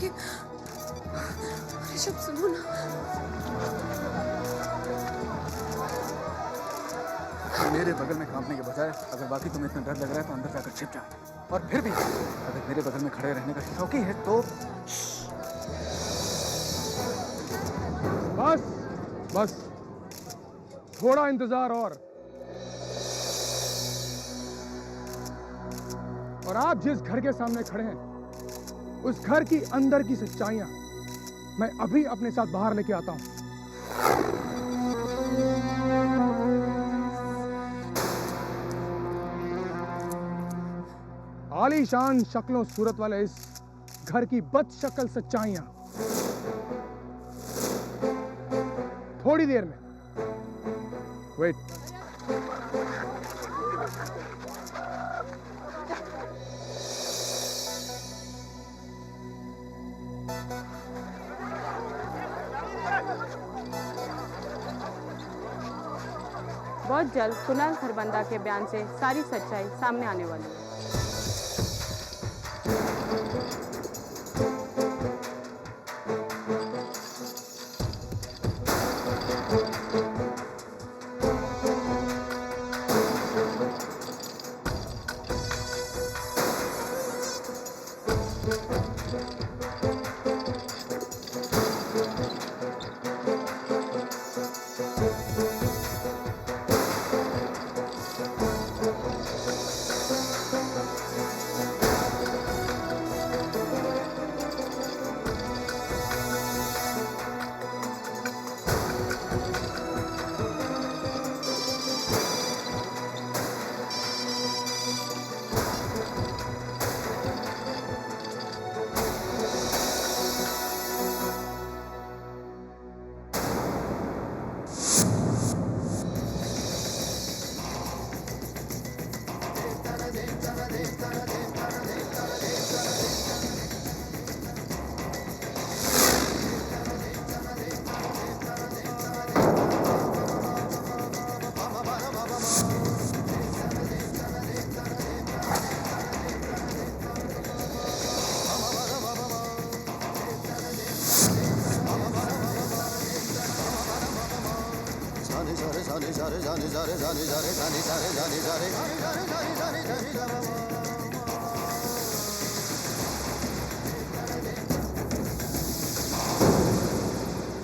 कि ऋषभ सुनो ना, मेरे बगल में कांपने के बजाय अगर बाकी तुम्हें इतना डर लग रहा है तो अंदर जाकर छिप जाओ। और फिर भी अगर मेरे बगल में खड़े रहने का शौकी है तो बस बस थोड़ा इंतजार और आप जिस घर के सामने खड़े हैं उस घर की अंदर की सच्चाइयां मैं अभी अपने साथ बाहर लेके आता हूं। आलीशान शक्लों सूरत वाले इस घर की बदशक्ल सच्चाइयां थोड़ी देर में। वेट, बहुत जल्द कुणाल खरबंदा के बयान से सारी सच्चाई सामने आने वाली है।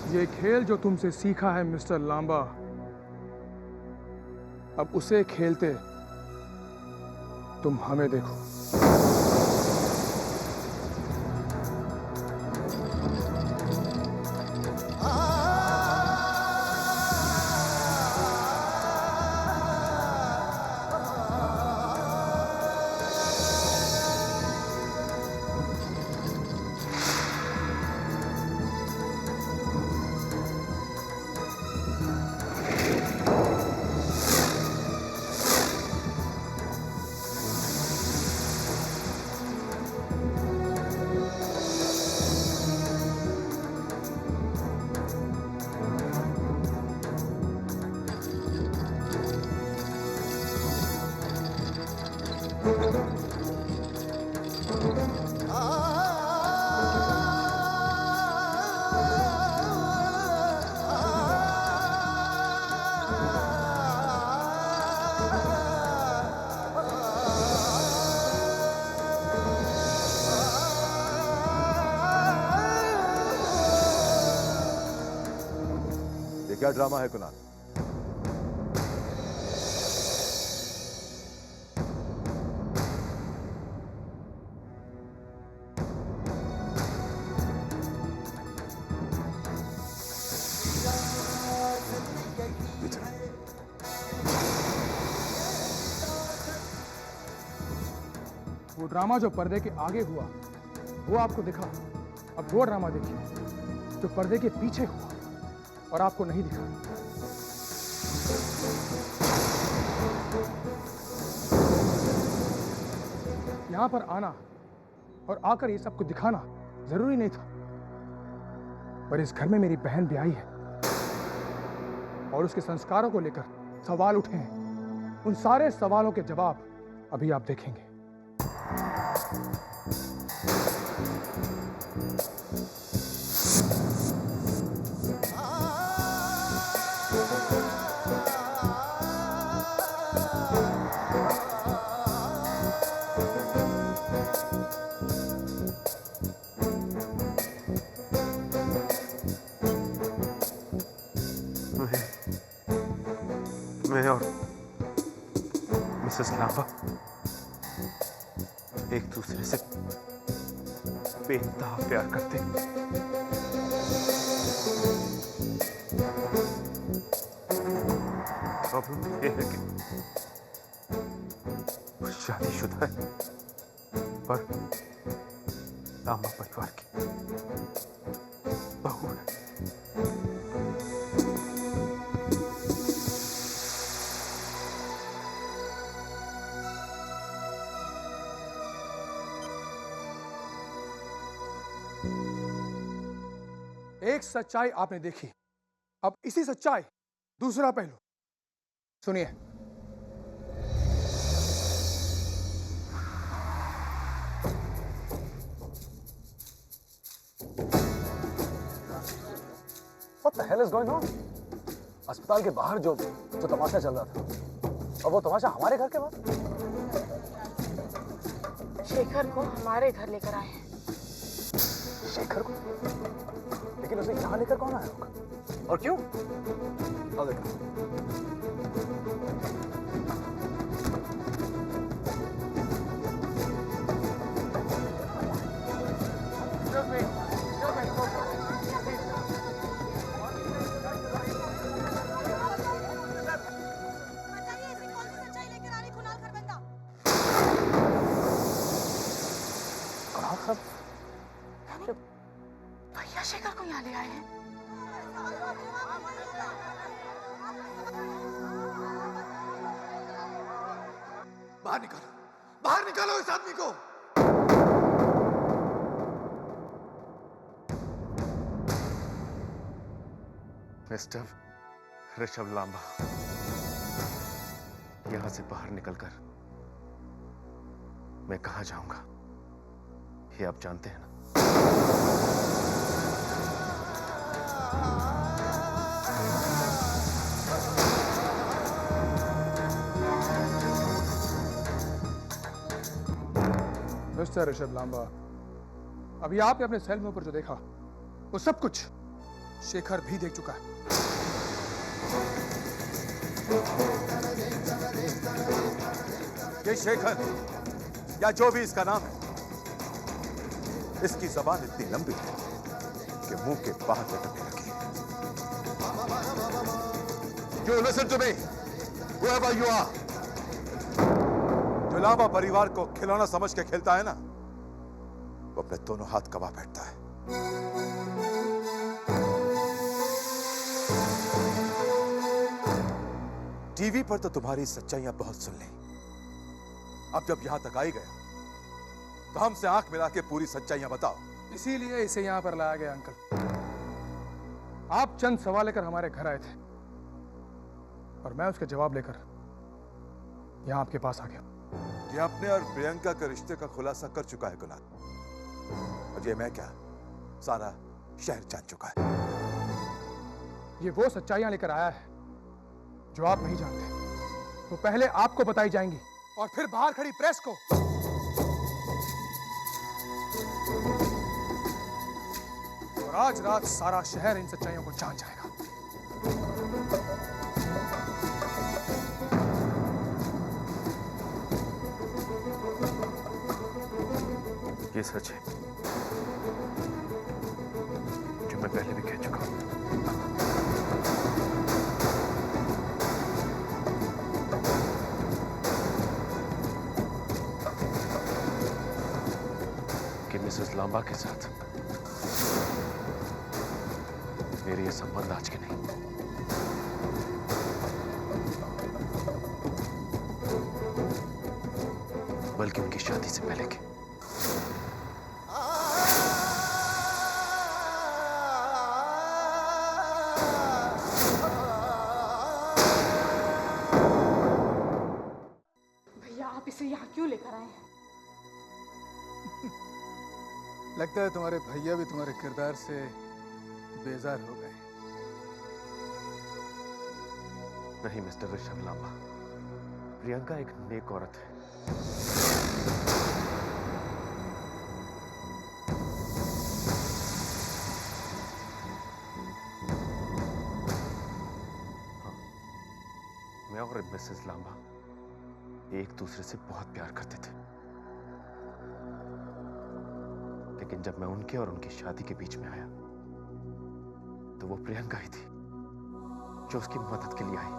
ये खेल जो तुमसे सीखा है मिस्टर लांबा, अब उसे खेलते तुम हमें देखो। ये क्या ड्रामा है कुणाल? वो ड्रामा जो पर्दे के आगे हुआ वो आपको दिखा, अब वो ड्रामा देखिए जो पर्दे के पीछे हुआ और आपको नहीं दिखा। यहां पर आना और आकर ये सब कुछ दिखाना जरूरी नहीं था, पर इस घर में मेरी बहन ब्याही है और उसके संस्कारों को लेकर सवाल उठे हैं। उन सारे सवालों के जवाब अभी आप देखेंगे। मैं और मिसेस लांबा एक दूसरे से बेइंतहा प्यार करते हैं। प्रॉब्लम ये है कि वो शादीशुदा है पर लांबा परिवार की बहू है। एक सच्चाई आपने देखी, अब इसी सच्चाई दूसरा पहलू सुनिए। What the hell is going on? अस्पताल के बाहर जो तमाशा चल रहा था, और वो तमाशा हमारे घर के बाहर। शेखर को हमारे घर लेकर आए हैं। शेखर को? लेकिन उसे यहाँ लेकर कौन आया होगा? और क्यों? आओ देखो। भैया शेखर को यहाँ ले आए हैं। बाहर निकालो, बाहर निकालो इस आदमी को। मिस्टर ऋषभ लांबा, यहां से बाहर निकलकर मैं कहां जाऊंगा ये आप जानते हैं ना? मिस्टर ऋषभ लांबा, अभी आपने अपने सेल में ऊपर जो देखा वो सब कुछ शेखर भी देख चुका है। ये शेखर या जो भी इसका नाम है, इसकी जबान इतनी लंबी है कि मुंह के बाहर लटकने लगी। You listen to me, whoever you are. जो लांबा परिवार को खिलौना समझ के खेलता है ना, वो अपने दोनों हाथ गवा बैठता है। टीवी पर तो तुम्हारी सच्चाइयां बहुत सुन ली, अब जब यहां तक आई गया तो हमसे आंख मिला के पूरी सच्चाइयां बताओ। इसीलिए इसे यहां पर लाया गया। अंकल, आप चंद सवाल लेकर हमारे घर आए थे और मैं उसके जवाब लेकर यहां आपके पास आ गया। ये अपने और प्रियंका के रिश्ते का खुलासा कर चुका है कुणाल, और ये मैं क्या, सारा शहर जान चुका है। ये वो सच्चाइयां लेकर आया है जो आप नहीं जानते। वो पहले आपको बताई जाएंगी और फिर बाहर खड़ी प्रेस को। और आज रात सारा शहर इन सच्चाइयों को जान जाएगा। ये सच है जो मैं पहले भी कह चुका हूं। कि मिसेस लांबा के साथ मेरे ये संबंध आज के नहीं, बल्कि उनकी शादी से पहले के। भैया आप इसे यहाँ क्यों लेकर आए हैं? लगता है तुम्हारे भैया भी तुम्हारे किरदार से बेजार हो गए। नहीं मिस्टर ऋषभ लांबा, प्रियंका एक नेक औरत है। मैं और मिसेस लांबा एक दूसरे से बहुत प्यार करते थे, लेकिन जब मैं उनके और उनकी शादी के बीच में आया तो वो प्रियंका ही थी जो उसकी मदद के लिए आई।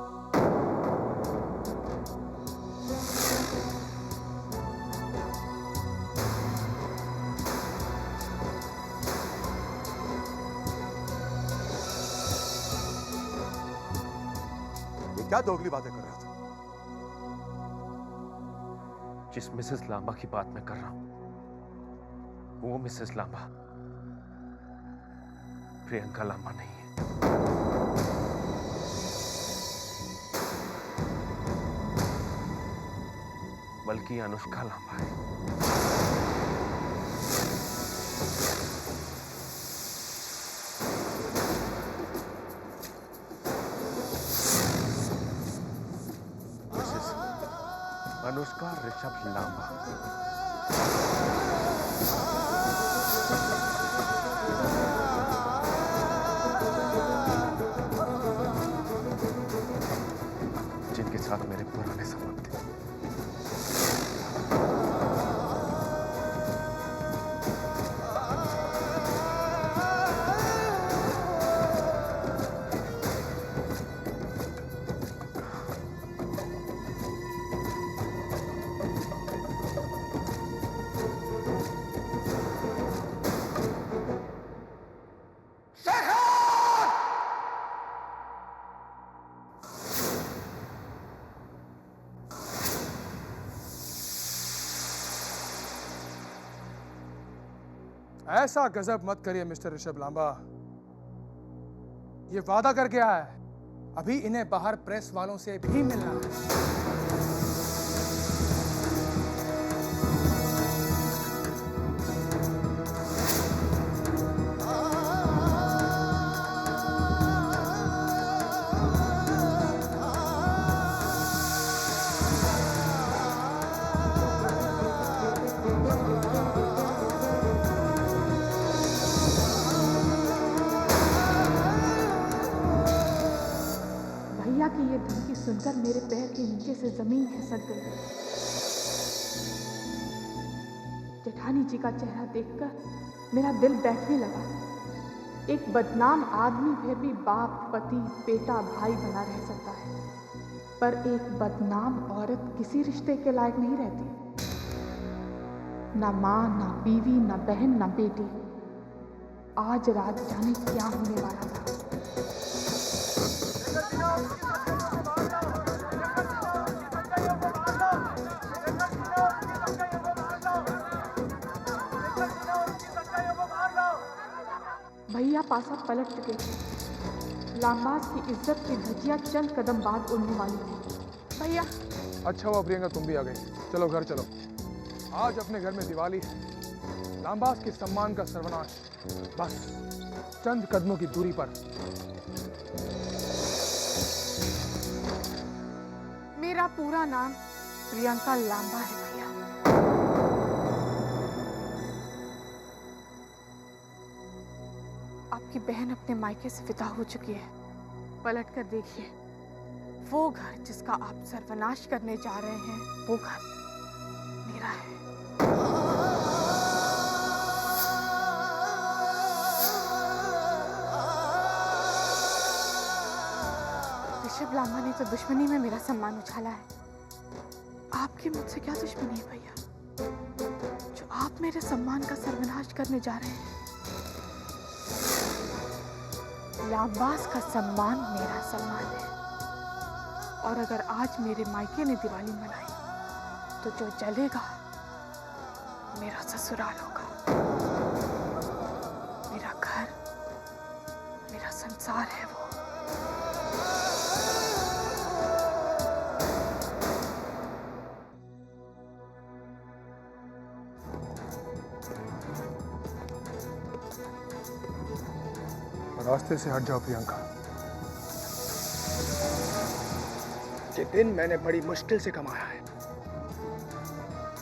ये क्या दोगली बातें कर रहे हो तुम? जिस मिसेस लांबा की बात मैं कर रहा हूं वो मिसेस लांबा प्रियंका लांबा नहीं है। बल्कि अनुष्का लांबा है। मिसेस अनुष्का ऋषभ लांबा। जिनके साथ मेरे पुराने संबंध थे। ऐसा गजब मत करिए मिस्टर ऋषभ लांबा। ये वादा करके आया है, अभी इन्हें बाहर प्रेस वालों से भी मिलना है। भैया की ये धमकी सुनकर मेरे पैर के नीचे से जमीन खिसक गई। जेठानी जी का चेहरा देखकर मेरा दिल बैठने लगा। एक बदनाम आदमी फिर भी बाप, पति, बेटा, भाई बना रह सकता है, पर एक बदनाम औरत किसी रिश्ते के लायक नहीं रहती। ना माँ, ना बीवी, ना बहन, ना बेटी। आज रात जाने क्या होने वाला था। भैया पासा पलट चुके थे। लांबास की इज्जत की धज्जियां चंद कदम बाद उड़ने वाली थी। भैया, अच्छा हुआ प्रियंका तुम भी आ गई। चलो घर चलो, आज अपने घर में दिवाली है। लांबास के सम्मान का सर्वनाश बस चंद कदमों की दूरी पर। मेरा पूरा नाम प्रियंका लांबा है भैया। आपकी बहन अपने मायके से विदा हो चुकी है। पलट कर देखिए, वो घर जिसका आप सर्वनाश करने जा रहे हैं, वो घर मेरा है। ऋषभ लांबा ने तो दुश्मनी में मेरा सम्मान उछाला है। आपकी मुझसे क्या दुश्मनी है भैया, जो आप मेरे सम्मान का सर्वनाश करने जा रहे हैं? लांबास का सम्मान मेरा सम्मान है, और अगर आज मेरे मायके ने दिवाली मनाई तो जो जलेगा मेरा ससुराल होगा। मेरा घर, मेरा संसार है वो। रास्ते से हट जाओ प्रियंका। ये दिन मैंने बड़ी मुश्किल से कमाया है,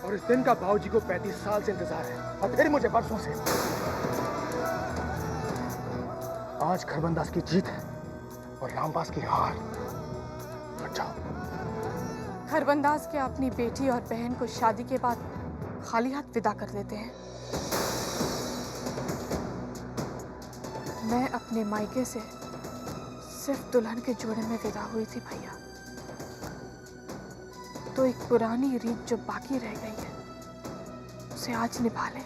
और इस दिन का बाबूजी को 35 साल से इंतजार है, और फिर मुझे बरसों से। आज खरबंदास की जीत है और रामबास की हार। निपट जाओ। खरबंदाज के अपनी बेटी और बहन को शादी के बाद खाली हाथ विदा कर देते हैं। मैं अपने मायके से सिर्फ दुल्हन के जोड़े में विदा हुई थी भैया, तो एक पुरानी रीत जो बाकी रह गई है उसे आज निभा ले।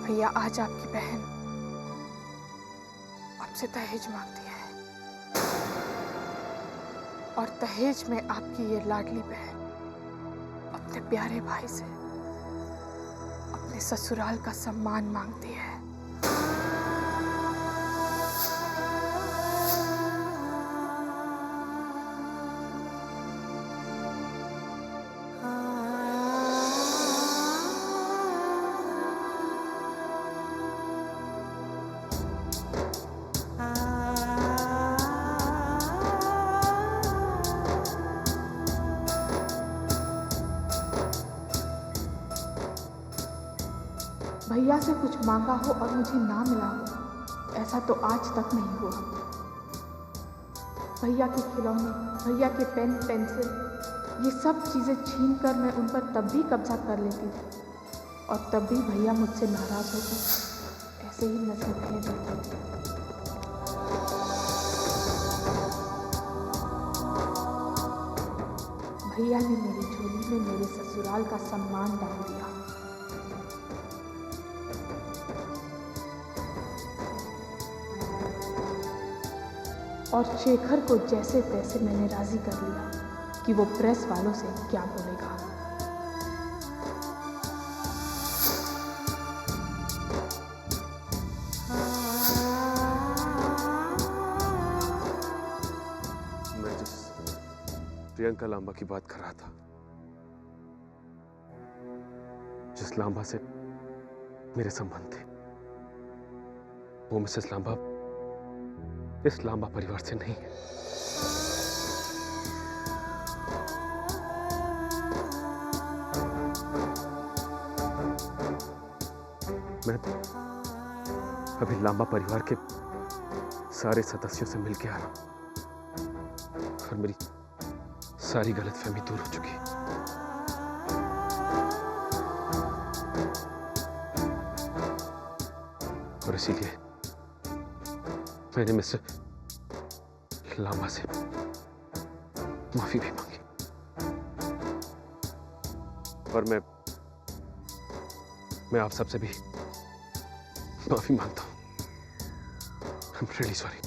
भैया, आज आपकी बहन आपसे दहेज मांगती है, और दहेज में आपकी ये लाडली बहन अपने प्यारे भाई से अपने ससुराल का सम्मान मांगती है। भैया से कुछ मांगा हो और मुझे ना मिला हो, ऐसा तो आज तक नहीं हुआ। भैया के खिलौने, भैया के पेन पेंसिल, ये सब चीज़ें छीन कर मैं उन पर तब भी कब्जा कर लेती थी, और तब भी भैया मुझसे नाराज होकर ऐसे ही नजर फेर देते थे। भैया ने मेरी झोली में मेरे ससुराल का सम्मान डाल दिया। और शेखर को जैसे तैसे मैंने राजी कर लिया कि वो प्रेस वालों से क्या बोलेगा। मैं जिस प्रियंका लांबा की बात कर रहा था, जिस लांबा से मेरे संबंध थे, वो मिसेस लांबा इस लांबा परिवार से नहीं है। मैं अभी लांबा परिवार के सारे सदस्यों से मिलके आ रहा हूं, और मेरी सारी गलतफहमी दूर हो चुकी है। और इसीलिए मैंने मिस्टर लांबा से माफी भी मांगी, और मैं आप सबसे भी माफी मांगता हूं। I'm really sorry.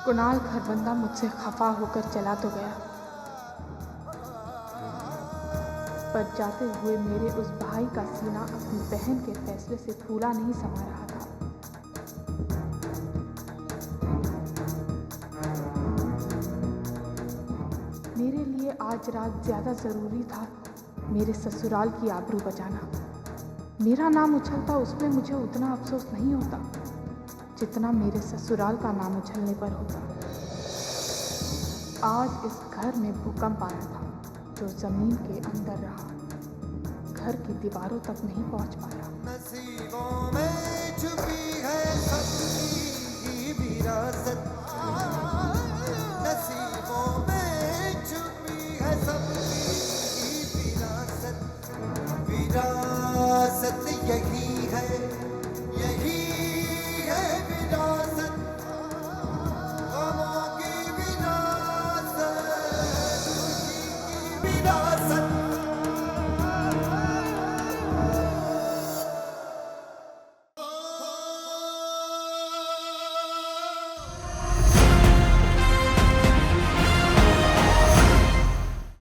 Kunal Kharbanda मुझसे खफा होकर चला तो गया, पर जाते हुए मेरे उस भाई का सीना अपनी बहन के फैसले से फूला नहीं समा रहा था। मेरे लिए आज रात ज्यादा जरूरी था मेरे ससुराल की आबरू बचाना। मेरा नाम उछलता उसमें मुझे उतना अफसोस नहीं होता जितना मेरे ससुराल का नाम उछलने पर होता। आज इस घर में भूकंप आया था जो जमीन के अंदर रहा, घर की दीवारों तक नहीं पहुंच पाया। नसीबों में छुपी है सबकी विरासत, नसीबों में छुपी है सबकी विरासत, विरासत यही है